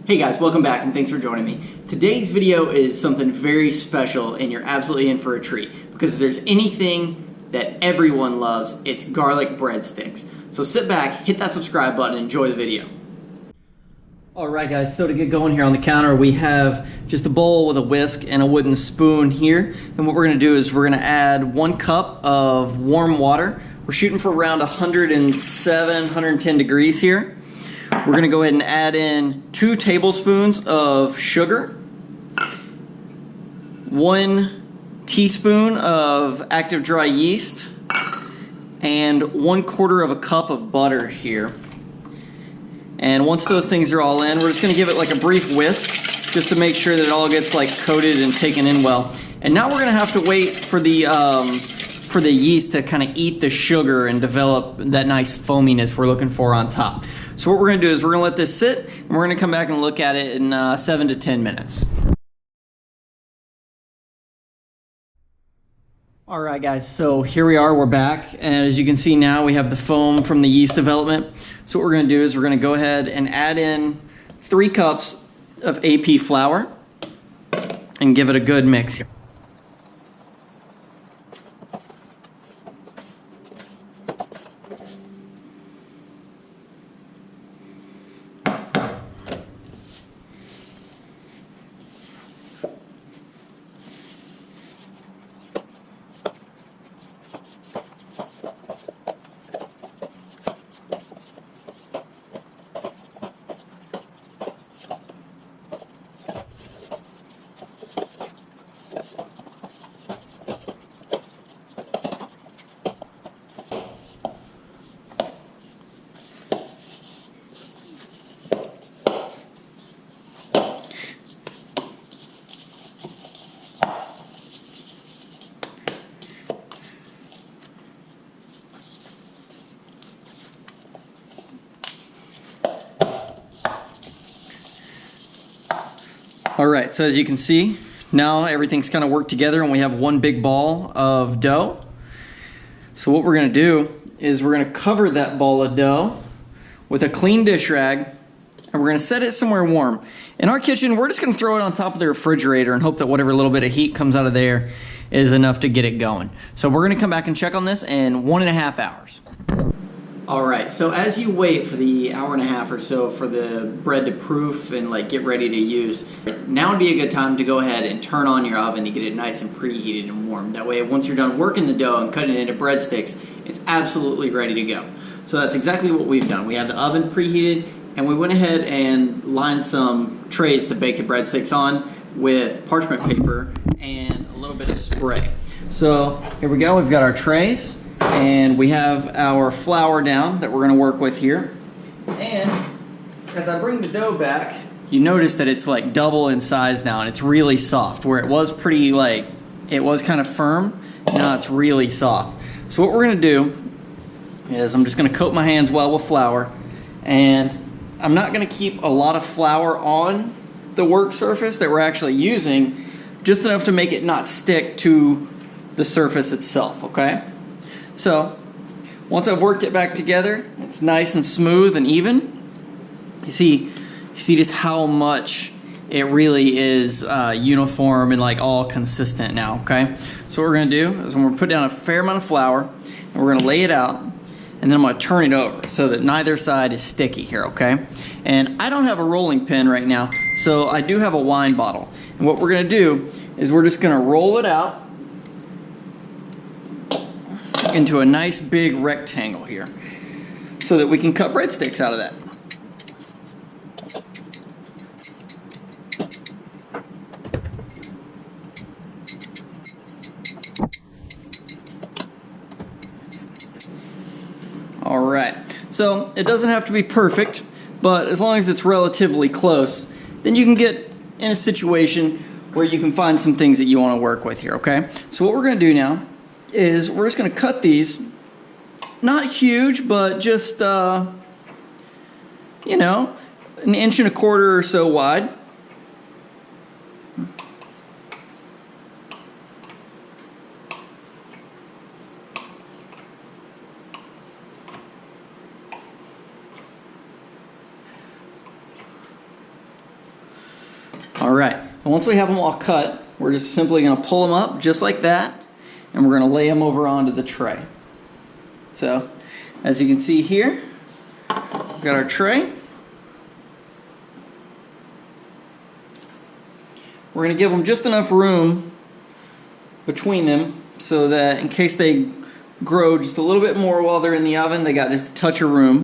Hey guys, welcome back and thanks for joining me. Today's video is something very special and you're absolutely in for a treat because if there's anything that everyone loves, it's garlic breadsticks. So sit back, hit that subscribe button, and enjoy the video. Alright guys, so to get going here on the counter we have just a bowl with a whisk and a wooden spoon here. And what we're going to do is we're going to add 1 cup of warm water. We're shooting for around 107, 110 degrees here. We're going to go ahead and add in 2 tablespoons of sugar, 1 teaspoon of active dry yeast, and 1/4 cup of butter here. And once those things are all in, we're just going to give it like a brief whisk just to make sure that it all gets like coated and taken in well. And now we're going to have to wait for the yeast to kind of eat the sugar and develop that nice foaminess we're looking for on top. So what we're going to do is we're going to let this sit and we're going to come back and look at it in 7 to 10 minutes. Alright guys, so here we are, we're back, and as you can see now we have the foam from the yeast development. So what we're going to do is we're going to go ahead and add in 3 cups of AP flour and give it a good mix. Alright, so as you can see, now everything's kind of worked together and we have one big ball of dough. So what we're going to do is we're going to cover that ball of dough with a clean dish rag and we're going to set it somewhere warm. In our kitchen, we're just going to throw it on top of the refrigerator and hope that whatever little bit of heat comes out of there is enough to get it going. So we're going to come back and check on this in 1.5 hours. Alright, so as you wait for the hour and a half or so for the bread to proof and like get ready to use, now would be a good time to go ahead and turn on your oven to get it nice and preheated and warm. That way once you're done working the dough and cutting it into breadsticks, it's absolutely ready to go. So that's exactly what we've done. We have the oven preheated and we went ahead and lined some trays to bake the breadsticks on with parchment paper and a little bit of spray. So here we go, we've got our trays. And we have our flour down that we're going to work with here. And as I bring the dough back, you notice that it's like double in size now and it's really soft. Where it was pretty like, it was kind of firm, now it's really soft. So what we're going to do is I'm just going to coat my hands well with flour. And I'm not going to keep a lot of flour on the work surface that we're actually using, just enough to make it not stick to the surface itself, okay? So, once I've worked it back together, it's nice and smooth and even. You see just how much it really is uniform and like all consistent now, okay? So what we're going to do is we're going to put down a fair amount of flour and we're going to lay it out and then I'm going to turn it over so that neither side is sticky here, okay? And I don't have a rolling pin right now, so I do have a wine bottle. And what we're going to do is we're just going to roll it out into a nice big rectangle here so that we can cut breadsticks out of that. Alright, so it doesn't have to be perfect, but as long as it's relatively close, then you can get in a situation where you can find some things that you want to work with here, okay? So what we're going to do now is we're just going to cut these, not huge, but just, you know, 1.25 inches or so wide. All right, and once we have them all cut, we're just simply going to pull them up just like that, and we're going to lay them over onto the tray. So, as you can see here, we've got our tray. We're going to give them just enough room between them so that in case they grow just a little bit more while they're in the oven, they got just a touch of room.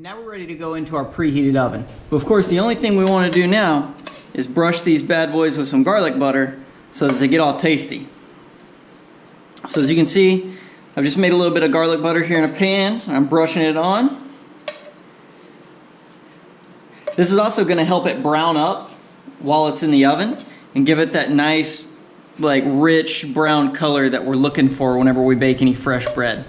And now we're ready to go into our preheated oven. But of course, the only thing we want to do now is brush these bad boys with some garlic butter so that they get all tasty. So as you can see, I've just made a little bit of garlic butter here in a pan. I'm brushing it on. This is also going to help it brown up while it's in the oven and give it that nice, like, rich brown color that we're looking for whenever we bake any fresh bread.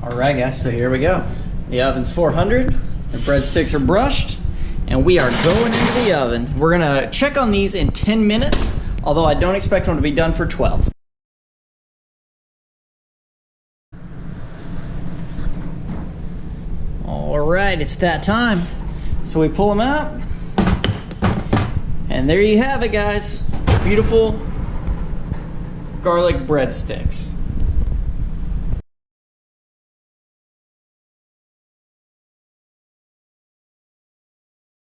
Alright guys, so here we go. The oven's 400, the breadsticks are brushed, and we are going into the oven. We're gonna check on these in 10 minutes, although I don't expect them to be done for 12. Alright, it's that time. So we pull them out, and there you have it guys. Beautiful garlic breadsticks.